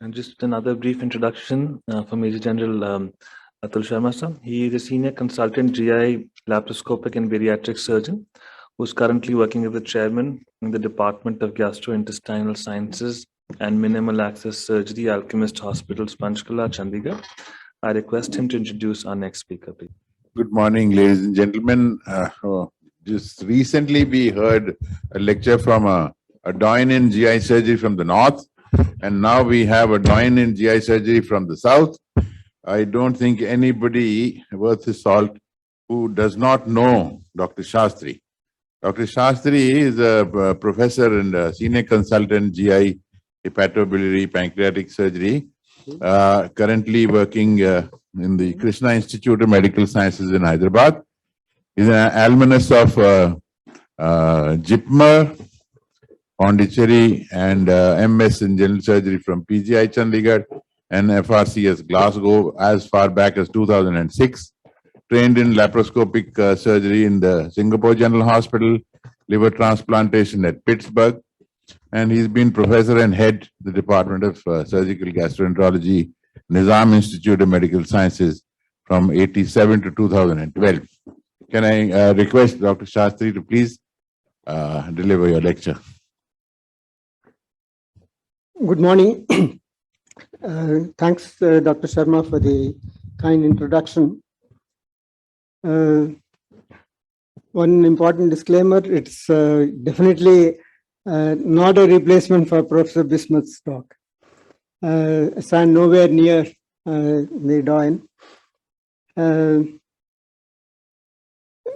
And just another brief introduction for Major General Atul Sharma sir. He is a senior consultant GI laparoscopic and bariatric surgeon who is currently working as the chairman in the Department of Gastrointestinal Sciences and Minimal Access Surgery, Alchemist Hospitals, Panchkula, Chandigarh. I request him to introduce our next speaker, please. Good morning, ladies and gentlemen. Just recently we heard a lecture from a doyen in GI surgery from the north, and now we have a doyen in GI surgery from the south. I don't think anybody worth his salt who does not know Dr. Shastri. Dr. Shastri is a professor and a senior consultant GI hepatobiliary pancreatic surgery, currently working in the Krishna Institute of Medical Sciences in Hyderabad. He's an alumnus of JIPMER, Pondicherry, and MS in General Surgery from PGI Chandigarh and FRCS Glasgow as far back as 2006. Trained in laparoscopic surgery in the Singapore General Hospital, liver transplantation at Pittsburgh, and he's been professor and head the Department of Surgical Gastroenterology, Nizam Institute of Medical Sciences from 87 to 2012. Can I request Dr. Shastri to please deliver your lecture? Good morning. Thanks, Dr. Sharma, for the kind introduction. One important disclaimer, it's definitely not a replacement for Professor Bismuth's talk. I stand nowhere near the doyen. I'm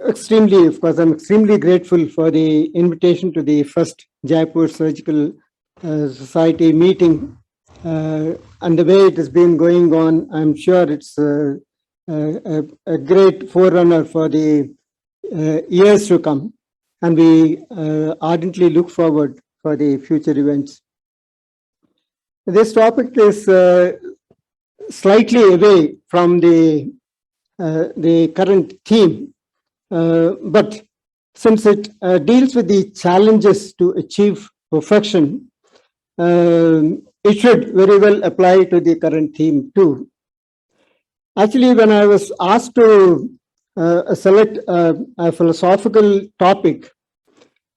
extremely grateful for the invitation to the first Jaipur Surgical Society meeting. And the way it has been going on, I'm sure it's a great forerunner for the years to come. And we ardently look forward for the future events. This topic is slightly away from the current theme, but since it deals with the challenges to achieve perfection, it should very well apply to the current theme too. Actually, when I was asked to select a philosophical topic,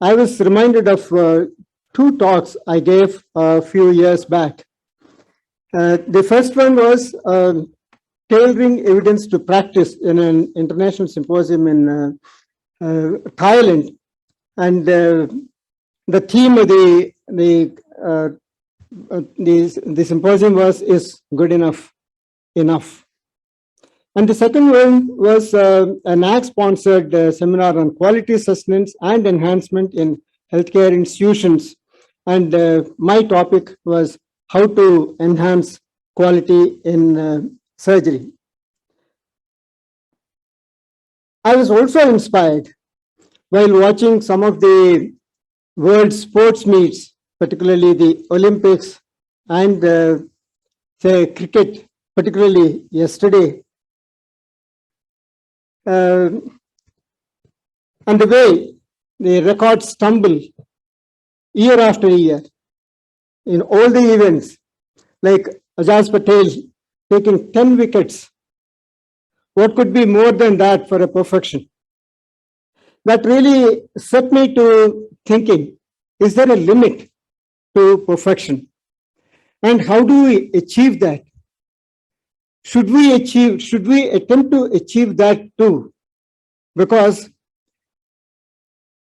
I was reminded of two talks I gave a few years back. The first one was tailoring evidence to practice in an international symposium in Thailand, and the theme of the symposium was "Is good enough enough?" And the second one was an NAC-sponsored seminar on quality sustenance and enhancement in healthcare institutions. And my topic was how to enhance quality in surgery. I was also inspired while watching some of the world sports meets, particularly the Olympics and say cricket, particularly yesterday. And the way the records stumble year after year in all the events, like Ajaz Patel taking 10 wickets. What could be more than that for a perfection? That really set me to thinking, is there a limit to perfection? And how do we achieve that? Should we attempt to achieve that too? Because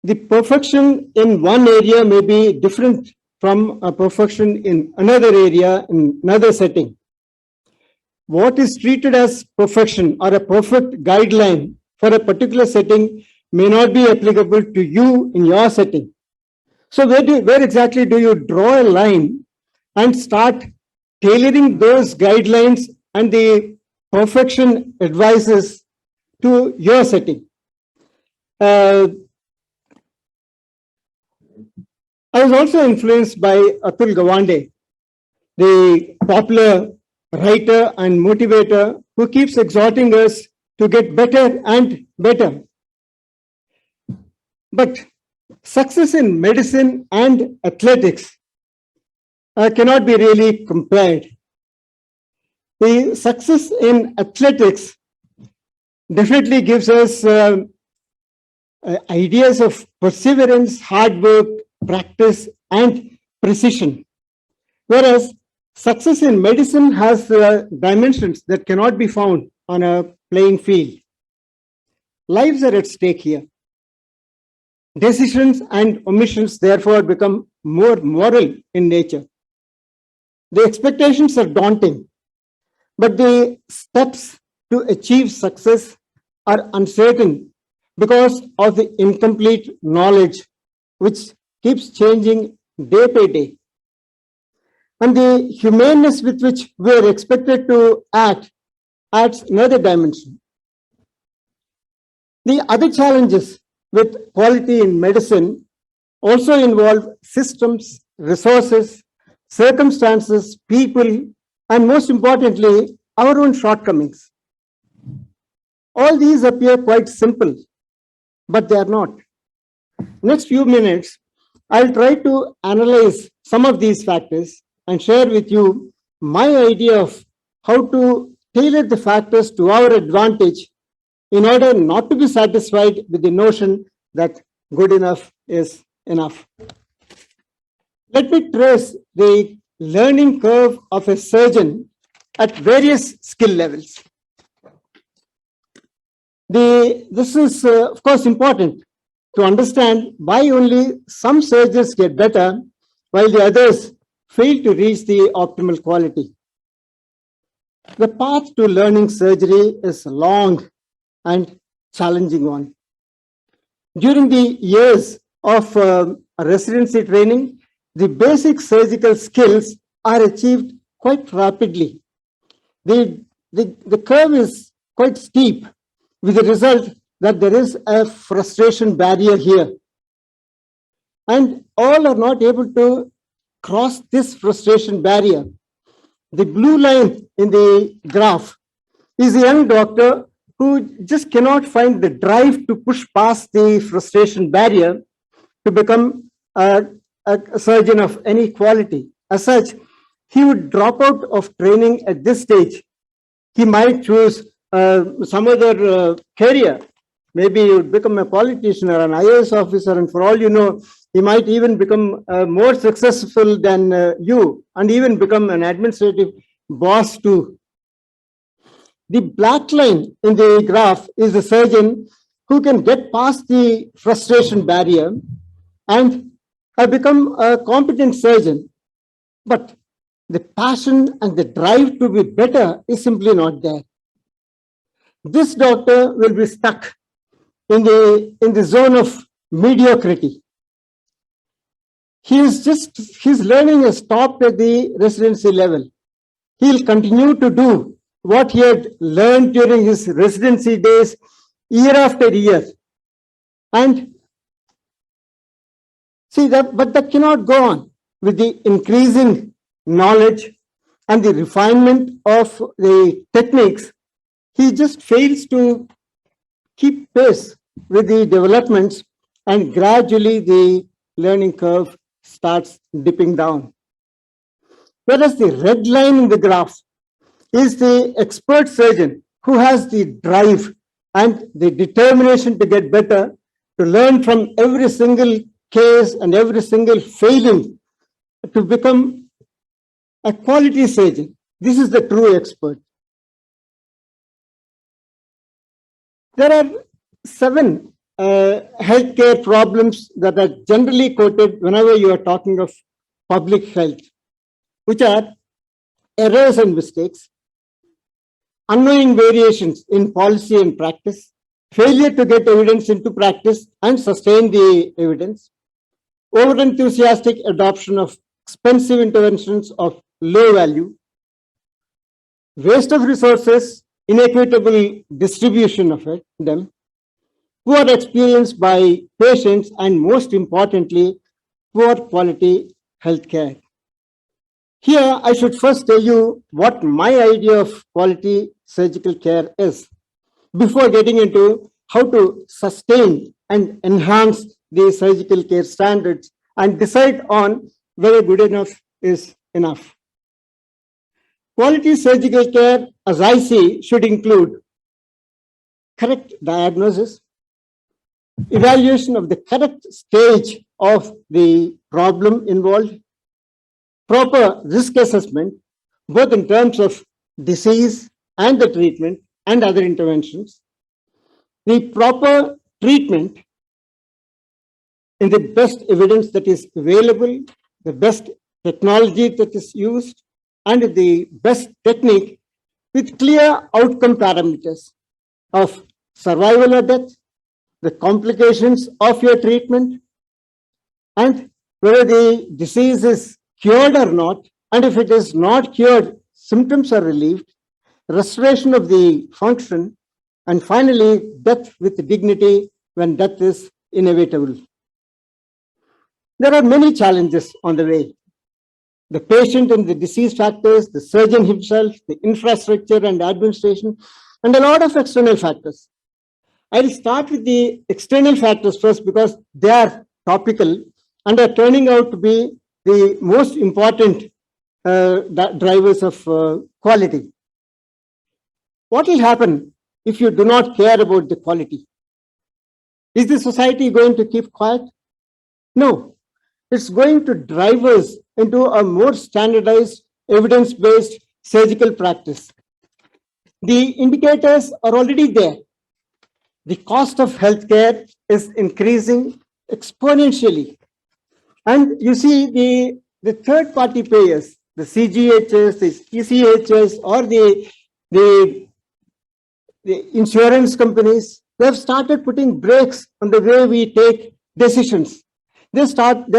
the perfection in one area may be different from a perfection in another area, in another setting. What is treated as perfection or a perfect guideline for a particular setting may not be applicable to you in your setting. So where exactly do you draw a line and start tailoring those guidelines and the perfection advices to your setting? I was also influenced by Atul Gawande, the popular writer and motivator who keeps exhorting us to get better and better. But success in medicine and athletics cannot be really compared. The success in athletics definitely gives us ideas of perseverance, hard work, practice, and precision. Whereas success in medicine has dimensions that cannot be found on a playing field. Lives are at stake here. Decisions and omissions therefore become more moral in nature. The expectations are daunting, but the steps to achieve success are uncertain because of the incomplete knowledge which keeps changing day by day. And the humaneness with which we are expected to act adds another dimension. The other challenges with quality in medicine also involve systems, resources, circumstances, people, and most importantly, our own shortcomings. All these appear quite simple, but they are not. Next few minutes, I'll try to analyze some of these factors and share with you my idea of how to tailor the factors to our advantage in order not to be satisfied with the notion that good enough is enough. Let me trace the learning curve of a surgeon at various skill levels. This is, of course, important to understand why only some surgeons get better while the others fail to reach the optimal quality. The path to learning surgery is a long and challenging one. During the years of residency training, the basic surgical skills are achieved quite rapidly. The curve is quite steep, with the result that there is a frustration barrier here. And all are not able to cross this frustration barrier. The blue line in the graph is a young doctor who just cannot find the drive to push past the frustration barrier to become a surgeon of any quality. As such, he would drop out of training at this stage. He might choose some other career. Maybe he would become a politician or an IAS officer, and for all you know, he might even become more successful than you, and even become an administrative boss too. The black line in the graph is a surgeon who can get past the frustration barrier and become a competent surgeon. But the passion and the drive to be better is simply not there. This doctor will be stuck in the zone of mediocrity. His learning has stopped at the residency level. He'll continue to do what he had learned during his residency days year after year. And see that, but that cannot go on with the increasing knowledge and the refinement of the techniques. He just fails to keep pace with the developments, and gradually the learning curve starts dipping down. Whereas the red line in the graph is the expert surgeon who has the drive and the determination to get better, to learn from every single case and every single failing, to become a quality surgeon. This is the true expert. There are 7 healthcare problems that are generally quoted whenever you are talking of public health, which are errors and mistakes, unknowing variations in policy and practice, failure to get evidence into practice and sustain the evidence, over-enthusiastic adoption of expensive interventions of low value, waste of resources, inequitable distribution of them, poor experience by patients, and most importantly, poor quality healthcare. Here, I should first tell you what my idea of quality surgical care is, before getting into how to sustain and enhance the surgical care standards and decide on whether good enough is enough. Quality surgical care, as I see, should include correct diagnosis, evaluation of the correct stage of the problem involved, proper risk assessment, both in terms of disease and the treatment and other interventions, the proper treatment in the best evidence that is available, the best technology that is used, and the best technique with clear outcome parameters of survival or death, the complications of your treatment, and whether the disease is cured or not, and if it is not cured, symptoms are relieved, restoration of the function, and finally, death with dignity when death is inevitable. There are many challenges on the way. The patient and the disease factors, the surgeon himself, the infrastructure and administration, and a lot of external factors. I'll start with the external factors first because they are topical and are turning out to be the most important drivers of quality. What will happen if you do not care about the quality? Is the society going to keep quiet? No. It's going to drive us into a more standardized, evidence-based surgical practice. The indicators are already there. The cost of healthcare is increasing exponentially. And you see the third-party payers, the CGHS, the ECHS, or the insurance companies, they have started putting brakes on the way we take decisions. They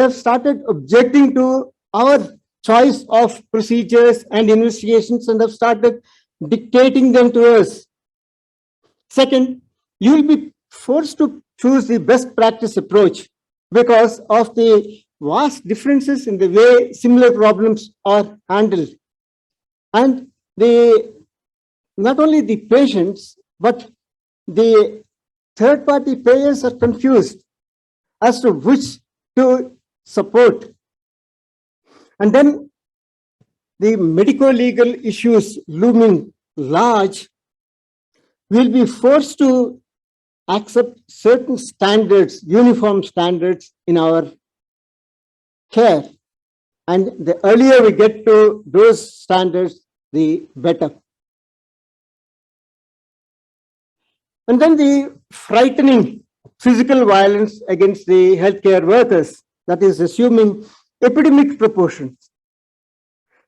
have started objecting to our choice of procedures and investigations and have started dictating them to us. Second, you will be forced to choose the best practice approach because of the vast differences in the way similar problems are handled. And not only the patients, but the third-party payers are confused as to which to support. And then the medico-legal issues looming large will be forced to accept certain standards, uniform standards in our care. And the earlier we get to those standards, the better. And then the frightening physical violence against the healthcare workers, that is assuming epidemic proportions.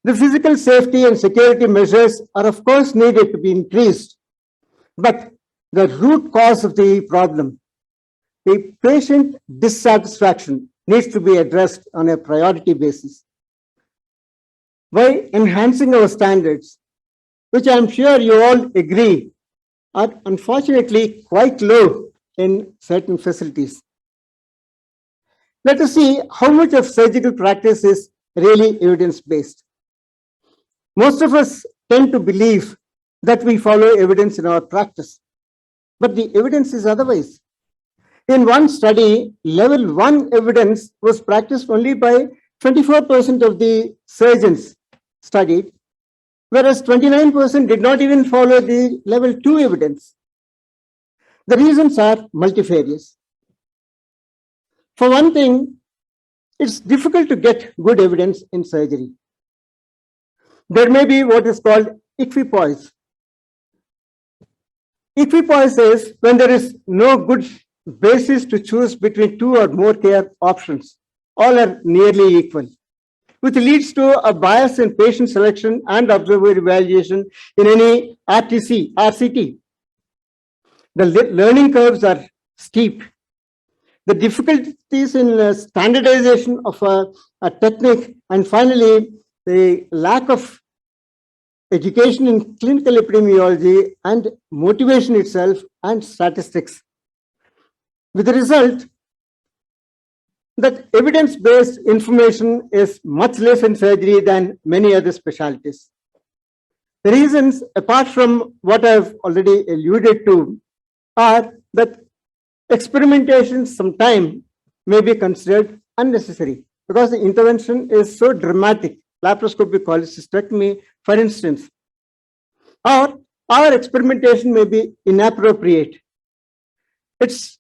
The physical safety and security measures are of course needed to be increased, but the root cause of the problem, the patient dissatisfaction, needs to be addressed on a priority basis. By enhancing our standards, which I'm sure you all agree are unfortunately quite low in certain facilities. Let us see how much of surgical practice is really evidence-based. Most of us tend to believe that we follow evidence in our practice, but the evidence is otherwise. In one study, level 1 evidence was practiced only by 24% of the surgeons studied, whereas 29% did not even follow the level 2 evidence. The reasons are multifarious. For one thing, it's difficult to get good evidence in surgery. There may be what is called equipoise. Equipoise is when there is no good basis to choose between two or more care options. All are nearly equal, which leads to a bias in patient selection and observer evaluation in any RCT. The learning curves are steep. The difficulties in standardization of a technique, and finally, the lack of education in clinical epidemiology and motivation itself and statistics. With the result that evidence-based information is much less in surgery than many other specialties. The reasons, apart from what I've already alluded to, are that experimentation sometimes may be considered unnecessary because the intervention is so dramatic laparoscopic cholecystectomy, for instance. Or our experimentation may be inappropriate. It's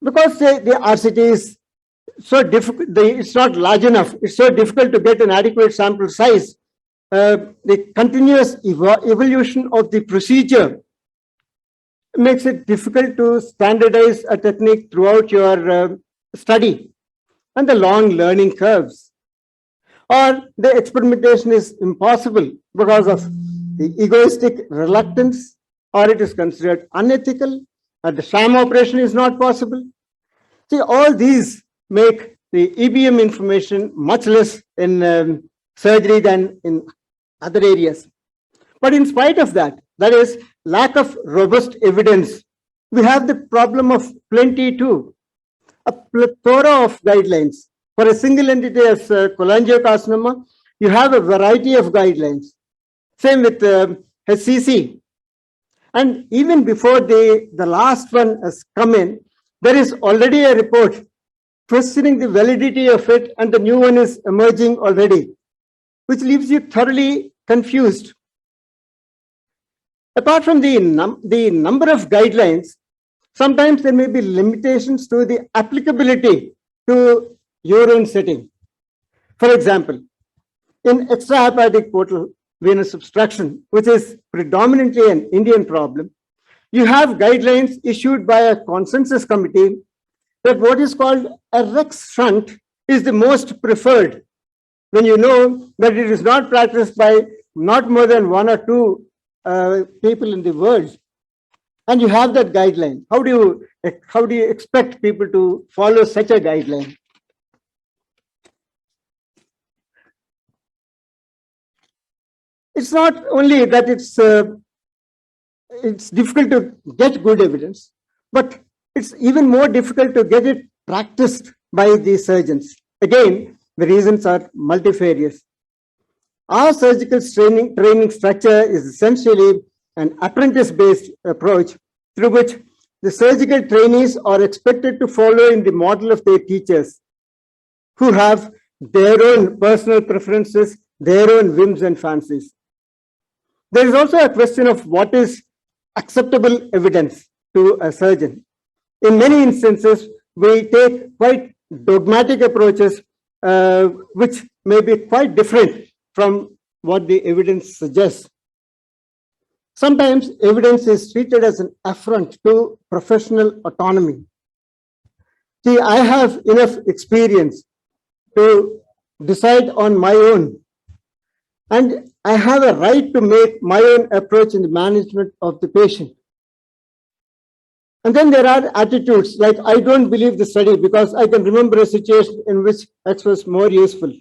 because the RCT is so difficult, it's not large enough, it's so difficult to get an adequate sample size. The continuous evolution of the procedure makes it difficult to standardize a technique throughout your study, and the long learning curves. Or the experimentation is impossible because of the egoistic reluctance, or it is considered unethical, or the sham operation is not possible. See, all these make the EBM information much less in surgery than in other areas. But in spite of that, that is lack of robust evidence, we have the problem of plenty too. A plethora of guidelines. For a single entity as cholangiocarcinoma, you have a variety of guidelines. Same with HCC. And even before the last one has come in, there is already a report questioning the validity of it, and the new one is emerging already, which leaves you thoroughly confused. Apart from the number of guidelines, sometimes there may be limitations to the applicability to your own setting. For example, in extrahepatic portal venous obstruction, which is predominantly an Indian problem, you have guidelines issued by a consensus committee that what is called a Rex shunt is the most preferred, when you know that it is not practiced by not more than 1 or 2 people in the world, and you have that guideline. How do you expect people to follow such a guideline? It's not only that it's difficult to get good evidence, but it's even more difficult to get it practiced by the surgeons. Again, the reasons are multifarious. Our surgical training structure is essentially an apprentice-based approach through which the surgical trainees are expected to follow in the model of their teachers, who have their own personal preferences, their own whims and fancies. There is also a question of what is acceptable evidence to a surgeon. In many instances, we take quite dogmatic approaches, which may be quite different from what the evidence suggests. Sometimes evidence is treated as an affront to professional autonomy. See, I have enough experience to decide on my own, and I have a right to make my own approach in the management of the patient. And then there are attitudes like, I don't believe the study because I can remember a situation in which X was more useful,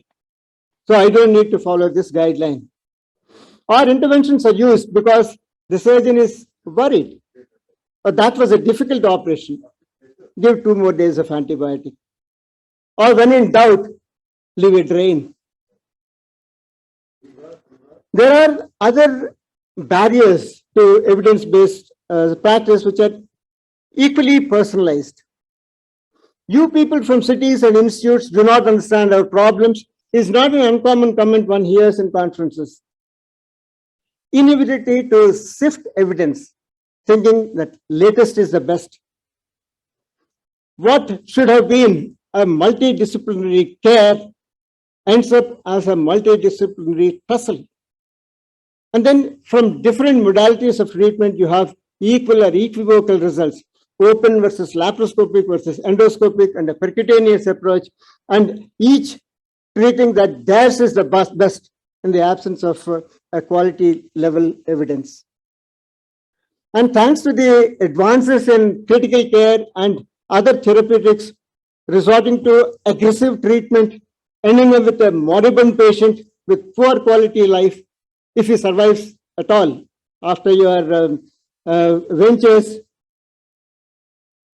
so I don't need to follow this guideline. Or interventions are used because the surgeon is worried. Or that was a difficult operation. Give 2 more days of antibiotic. Or when in doubt, leave a drain. There are other barriers to evidence-based practice which are equally personalized. You people from cities and institutes do not understand our problems is not an uncommon comment one hears in conferences. Inability to sift evidence, thinking that latest is the best. What should have been a multidisciplinary care ends up as a multidisciplinary tussle. And then from different modalities of treatment, you have equal or equivocal results, open versus laparoscopic versus endoscopic, and a percutaneous approach, and each treating that theirs is the best in the absence of a quality level evidence. And thanks to the advances in critical care and other therapeutics, resorting to aggressive treatment, ending up with a moribund patient with poor quality life, if he survives at all after your ventures,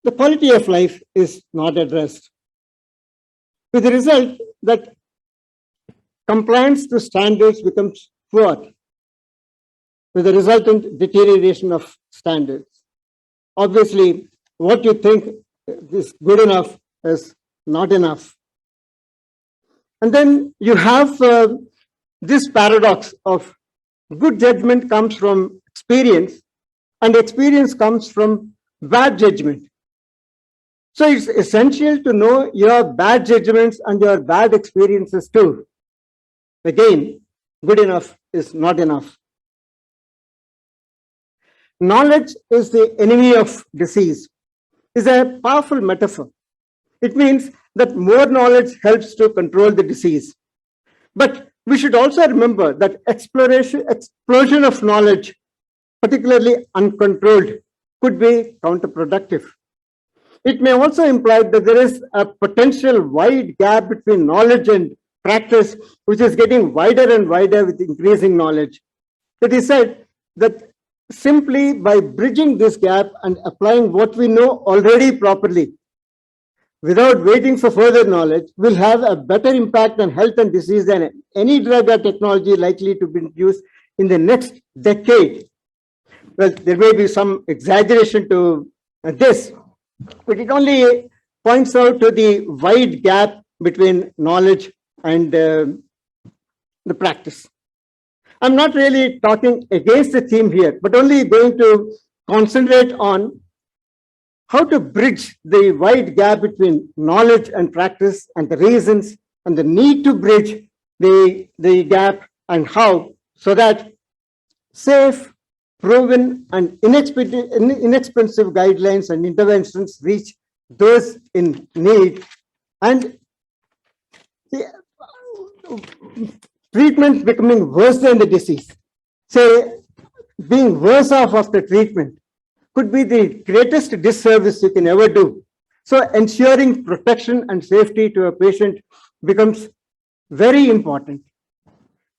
the quality of life is not addressed. With the result that compliance to standards becomes poor, with the resultant deterioration of standards. Obviously, what you think is good enough is not enough. And then you have this paradox of good judgment comes from experience and experience comes from bad judgment. So it's essential to know your bad judgments and your bad experiences too. Again, good enough is not enough. Knowledge is the enemy of disease is a powerful metaphor. It means that more knowledge helps to control the disease. But we should also remember that explosion of knowledge, particularly uncontrolled, could be counterproductive. It may also imply that there is a potential wide gap between knowledge and practice, which is getting wider and wider with increasing knowledge. It is said that simply by bridging this gap and applying what we know already properly, without waiting for further knowledge, will have a better impact on health and disease than any drug or technology likely to be introduced in the next decade. Well, there may be some exaggeration to this, but it only points out to the wide gap between knowledge and the practice. I'm not really talking against the theme here, but only going to concentrate on how to bridge the wide gap between knowledge and practice and the reasons and the need to bridge the gap and how, so that safe, proven and inexpensive guidelines and interventions reach those in need, and the treatment becoming worse than the disease. Say, being worse off after treatment could be the greatest disservice you can ever do. So ensuring protection and safety to a patient becomes very important.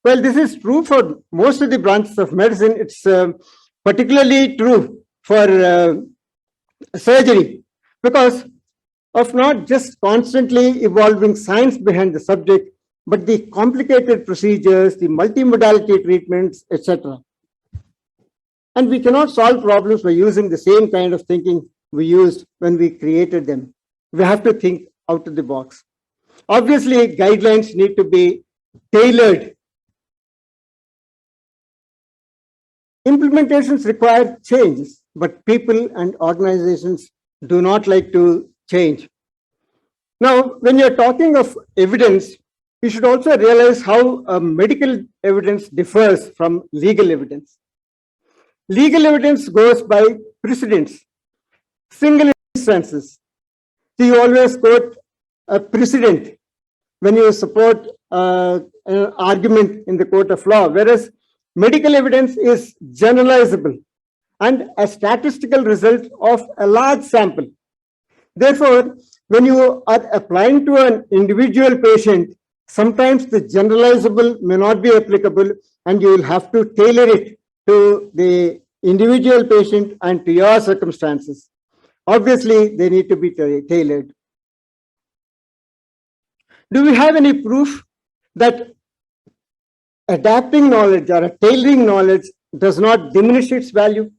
Well, this is true for most of the branches of medicine. It's particularly true for surgery because of not just constantly evolving science behind the subject, but the complicated procedures, the multimodality treatments, etc. And we cannot solve problems by using the same kind of thinking we used when we created them. We have to think out of the box. Obviously, guidelines need to be tailored. Implementations require changes, but people and organizations do not like to change. Now, when you're talking of evidence, you should also realize how medical evidence differs from legal evidence. Legal evidence goes by precedents, single instances. So you always quote a precedent when you support an argument in the court of law, whereas medical evidence is generalizable and a statistical result of a large sample. Therefore, when you are applying to an individual patient, sometimes the generalizable may not be applicable and you will have to tailor it to the individual patient and to your circumstances. Obviously, they need to be tailored. Do we have any proof that adapting knowledge or tailoring knowledge does not diminish its value?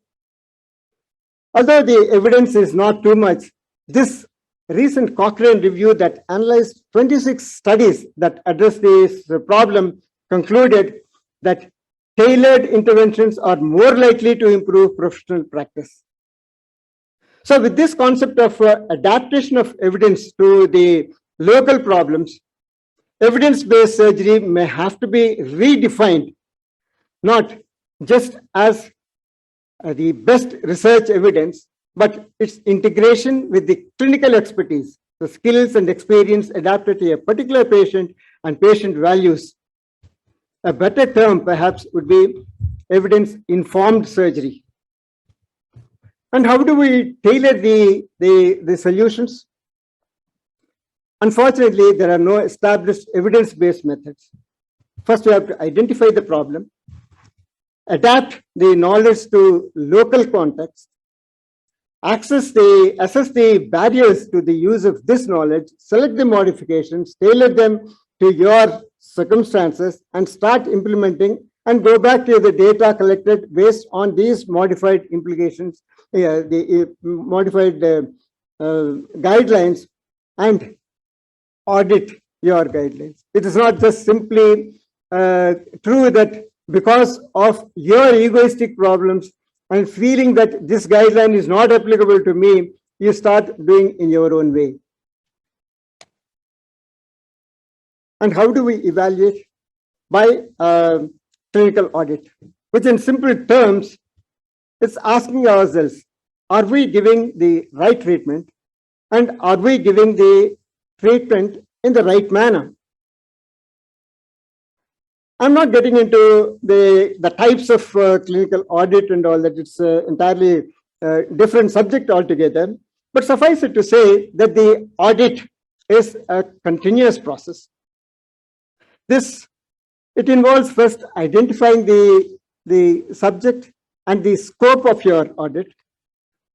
Although the evidence is not too much, this recent Cochrane review that analyzed 26 studies that address this problem concluded that tailored interventions are more likely to improve professional practice. So with this concept of adaptation of evidence to the local problems, evidence-based surgery may have to be redefined, not just as the best research evidence, but its integration with the clinical expertise, the skills and experience adapted to a particular patient and patient values. A better term perhaps would be evidence-informed surgery. And how do we tailor the solutions? Unfortunately, there are no established evidence-based methods. First, we have to identify the problem, adapt the knowledge to local context, assess the barriers to the use of this knowledge, select the modifications, tailor them to your circumstances, and start implementing and go back to the data collected based on these modified implications, modified guidelines, and audit your guidelines. It is not just simply true that because of your egoistic problems and feeling that this guideline is not applicable to me, you start doing in your own way. And how do we evaluate? By clinical audit, which in simple terms, it's asking ourselves, are we giving the right treatment and are we giving the treatment in the right manner? I'm not getting into the types of clinical audit and all that. It's entirely different subject altogether. But suffice it to say that the audit is a continuous process. It involves first identifying the subject and the scope of your audit,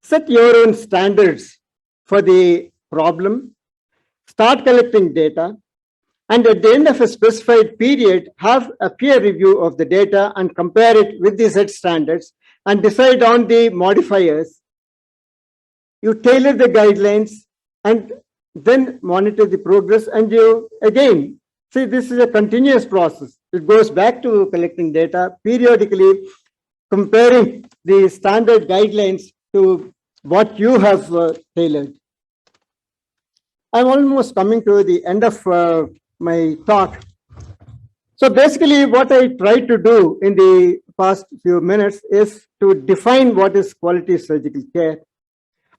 set your own standards for the problem, start collecting data, and at the end of a specified period, have a peer review of the data and compare it with the set standards and decide on the modifiers. You tailor the guidelines and then monitor the progress, and you again, see, this is a continuous process. It goes back to collecting data, periodically comparing the standard guidelines to what you have tailored. I'm almost coming to the end of my talk. So basically what I tried to do in the past few minutes is to define what is quality surgical care,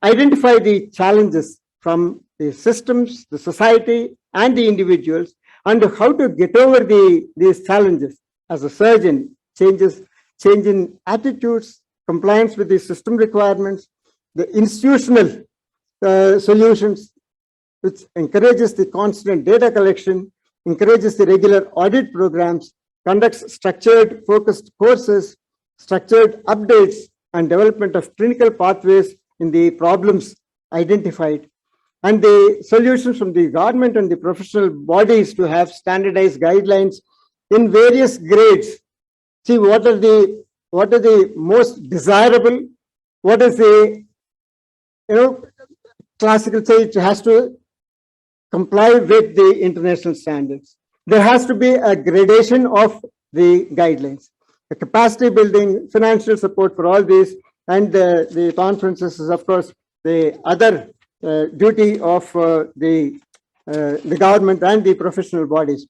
identify the challenges from the systems, the society, and the individuals, and how to get over these challenges as a surgeon, change in attitudes, compliance with the system requirements, the institutional solutions, which encourages the constant data collection, encourages the regular audit programs, conducts structured, focused courses, structured updates, and development of clinical pathways in the problems identified, and the solutions from the government and the professional bodies to have standardized guidelines in various grades. See, what are the most desirable? What is the, classical say it has to comply with the international standards. There has to be a gradation of the guidelines, the capacity building, financial support for all these, and the conferences is, of course, the other duty of the government and the professional bodies.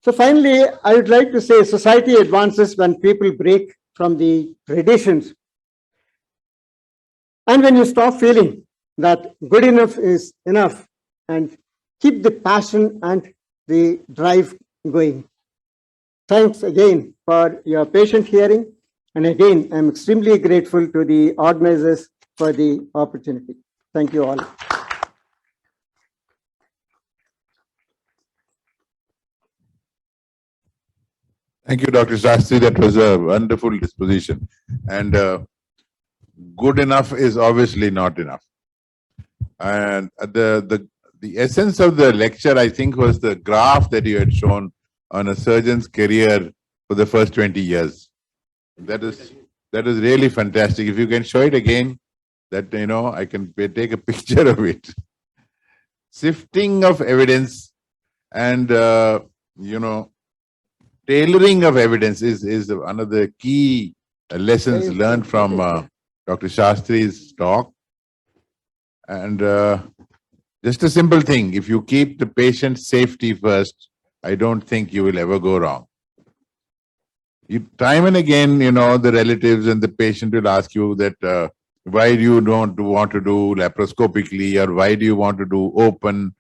So finally, I would like to say society advances when people break from the traditions. And when you stop feeling that good enough is enough and keep the passion and the drive going. Thanks again for your patient hearing. And again, I'm extremely grateful to the organizers for the opportunity. Thank you all. Thank you, Dr. Shastri. That was a wonderful disposition. And good enough is obviously not enough. And the essence of the lecture, I think, was the graph that you had shown on a surgeon's career for the first 20 years. That is really fantastic. If you can show it again, that, I can take a picture of it. Sifting of evidence and, tailoring of evidence is one of the key lessons learned from Dr. Shastri's talk. And just a simple thing, if you keep the patient's safety first, I don't think you will ever go wrong. Time and again, the relatives and the patient will ask you that why do you don't want to do laparoscopically, or why do you want to do open?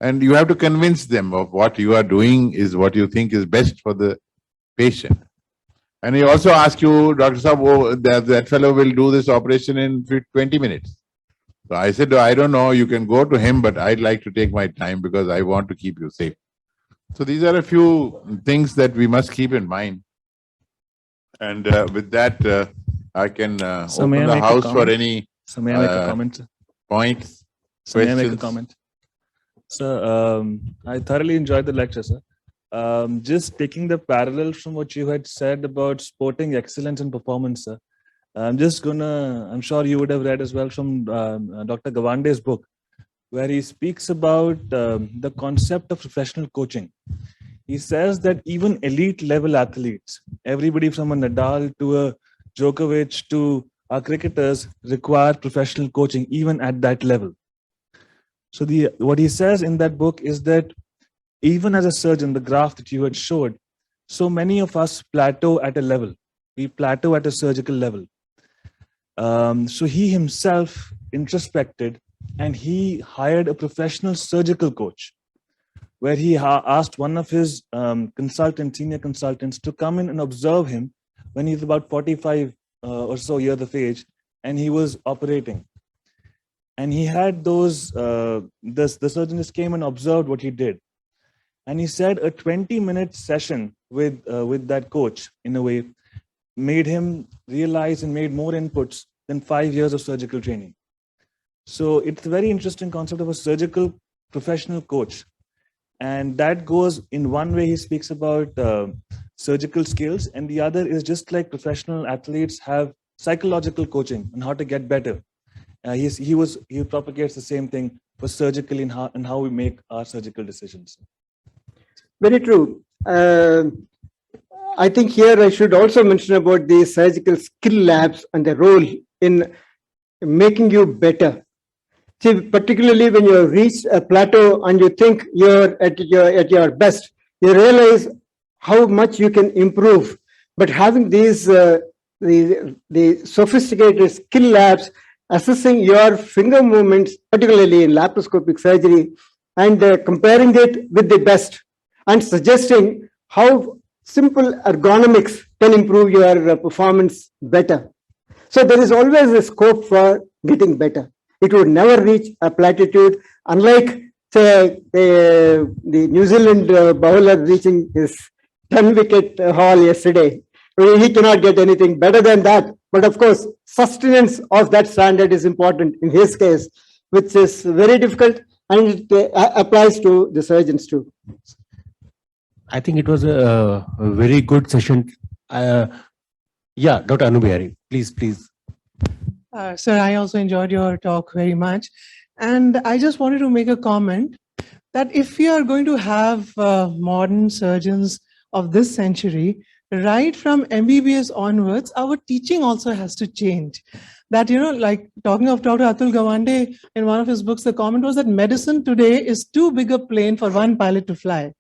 And you have to convince them of what you are doing is what you think is best for the patient. And he also ask you, Dr. Saab, that fellow will do this operation in 20 minutes. So I said, I don't know, you can go to him, but I'd like to take my time because I want to keep you safe. So these are a few things that we must keep in mind. And with that, I can open the house for any may I make a comment? Points, May I make a questions. comment? Sir, I thoroughly enjoyed the lecture, sir. Just taking the parallel from what you had said about sporting excellence and performance, sir. I'm sure you would have read as well from Dr. Gawande's book. where he speaks about the concept of professional coaching. He says that even elite level athletes, everybody from a Nadal to a Djokovic to our cricketers, require professional coaching even at that level. So what he says in that book is that even as a surgeon, the graph that you had showed, so many of us plateau at a level. We plateau at a surgical level. So he himself introspected and he hired a professional surgical coach, where he asked one of his senior consultants to come in and observe him when he's about 45 or so years of age, and he was operating. And he had the surgeon just came and observed what he did. And he said a 20-minute session with that coach, in a way, made him realize and made more inputs than 5 years of surgical training. So it's a very interesting concept of a surgical professional coach. And that goes in one way, he speaks about surgical skills, and the other is just like professional athletes have psychological coaching on how to get better. He propagates the same thing for surgical in how we make our surgical decisions. Very true. I think here I should also mention about the surgical skill labs and the role in making you better. See, particularly when you have reached a plateau and you think you're at your best, you realize how much you can improve. But having these the sophisticated skill labs assessing your finger movements, particularly in laparoscopic surgery, and comparing it with the best, and suggesting how simple ergonomics can improve your performance better. So there is always a scope for getting better. It would never reach a platitude, unlike, say, the New Zealand bowler reaching his 10-wicket haul yesterday. He cannot get anything better than that. But of course, sustenance of that standard is important in his case, which is very difficult, and it applies to the surgeons too. I think it was a very good session. Yeah, Dr. Anu Bihari, please. Sir, I also enjoyed your talk very much. And I just wanted to make a comment that if we are going to have modern surgeons of this century, right from MBBS onwards, our teaching also has to change. That, like talking of Dr. Atul Gawande, in one of his books, the comment was that medicine today is too big a plane for one pilot to fly.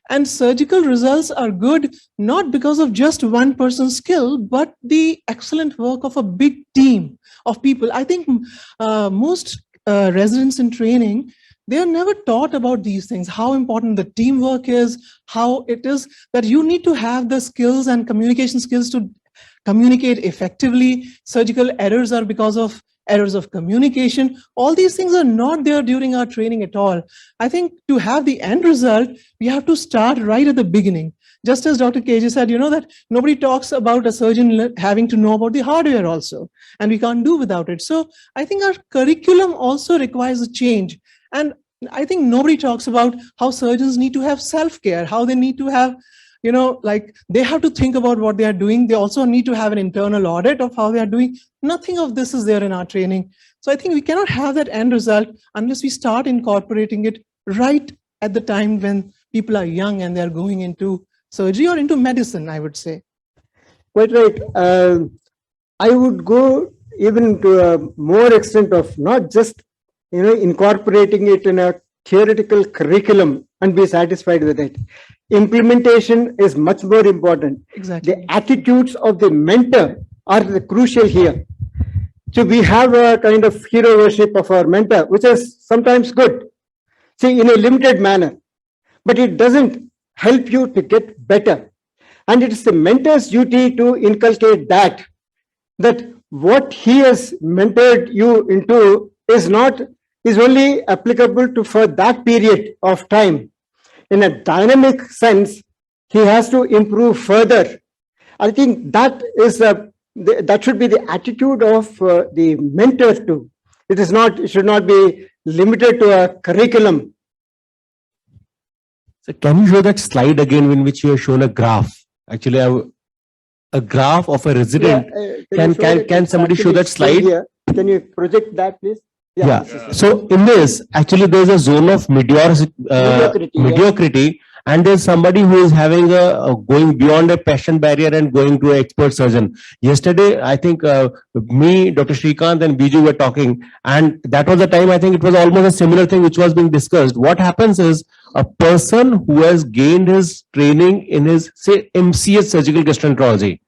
And surgical results are good, not because of just one person's skill, but the excellent work of a big team of people. I think most residents in training, they are never taught about these things, how important the teamwork is, how it is that you need to have the skills and communication skills to communicate effectively. Surgical errors are because of errors of communication. All these things are not there during our training at all. I think to have the end result, we have to start right at the beginning. Just as Dr. KJ said, that nobody talks about a surgeon having to know about the hardware also, and we can't do without it. So I think our curriculum also requires a change. And I think nobody talks about how surgeons need to have self-care, how they need to have, like they have to think about what they are doing. They also need to have an internal audit of how they are doing. Nothing of this is there in our training. So I think we cannot have that end result unless we start incorporating it right at the time when people are young and they're going into surgery or into medicine, I would say. Quite right. I would go even to a more extent of not just, incorporating it in a theoretical curriculum and be satisfied with it. Implementation is much more important. Exactly. The attitudes of the mentor are the crucial here. So we have a kind of hero worship of our mentor, which is sometimes good, see, in a limited manner, but it doesn't help you to get better. And it is the mentor's duty to inculcate that what he has mentored you into is only applicable to for that period of time. In a dynamic sense, he has to improve further. I think that should be the attitude of the mentor too. It should not be limited to a curriculum. So can you show that slide again in which you have shown a graph? Actually, a graph of a resident. Yeah, Can somebody show that slide? Here. Can you project that, please? Yeah, this is- so in this, actually, there's a zone of Mediocrity, yeah. mediocrity, and there's somebody who is having going beyond a passion barrier and going to an expert surgeon. Yesterday, I think me, Dr. Srikanth and Biju were talking, and that was the time, I think it was almost a similar thing which was being discussed. What happens is a person who has gained his training in his, say, MCS surgical gastroenterology.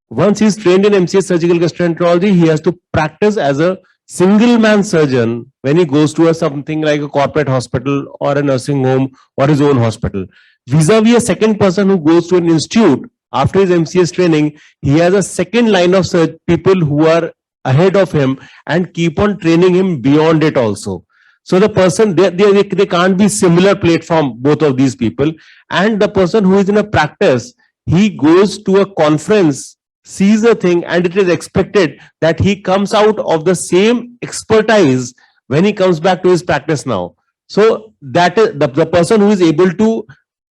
Once he's trained in MCS surgical gastroenterology, he has to practice as a single man surgeon when he goes to something like a corporate hospital or a nursing home or his own hospital. Vis-a-vis a second person who goes to an institute after his MCS training, he has a second line of people who are ahead of him and keep on training him beyond it also. So the person, they can't be similar platform, both of these people. And the person who is in a practice, he goes to a conference, sees a thing, and it is expected that he comes out of the same expertise when he comes back to his practice now. So that is the person who is able to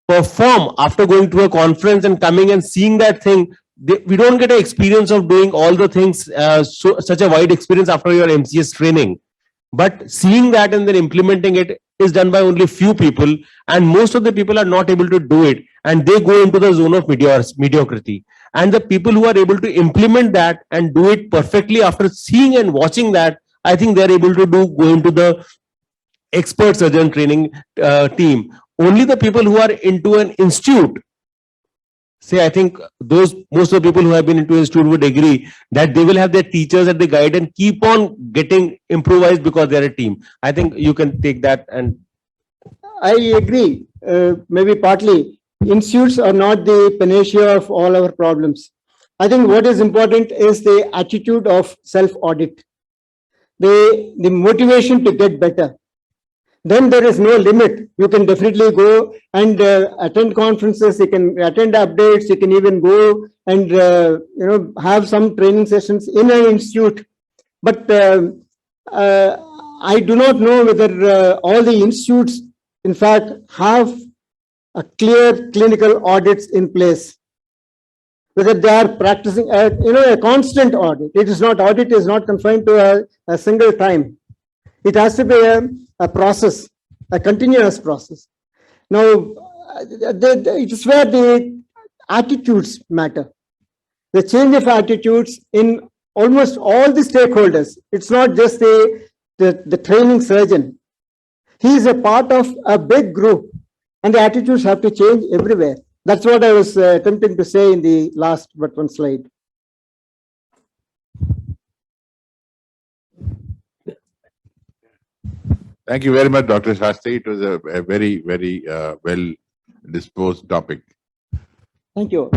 perform after going to a conference and coming and seeing that thing. We don't get an experience of doing all the things, such a wide experience after your MCS training. But seeing that and then implementing it is done by only few people, and most of the people are not able to do it, and they go into the zone of mediocrity. And the people who are able to implement that and do it perfectly after seeing and watching that, I think they are able to go into the expert surgeon training team. Only the people who are into an institute, say, I think most of the people who have been into institute would agree that they will have their teachers and the guide and keep on getting improvised because they're a team. I think you can take that. And I agree, maybe partly. Institutes are not the panacea of all our problems. I think what is important is the attitude of self-audit, the motivation to get better. Then there is no limit. You can definitely go and attend conferences, you can attend updates, you can even go and have some training sessions in an institute. But I do not know whether all the institutes, in fact, have a clear clinical audits in place, whether they are practicing a constant audit. It is not, audit is not confined to a single time. It has to be a process, a continuous process. Now, it is where the attitudes matter. The change of attitudes in almost all the stakeholders. It's not just the training surgeon. He is a part of a big group, and the attitudes have to change everywhere. That's what I was attempting to say in the last but one slide. Thank you very much, Dr. Shastri. It was a very, very well disposed topic. Thank you.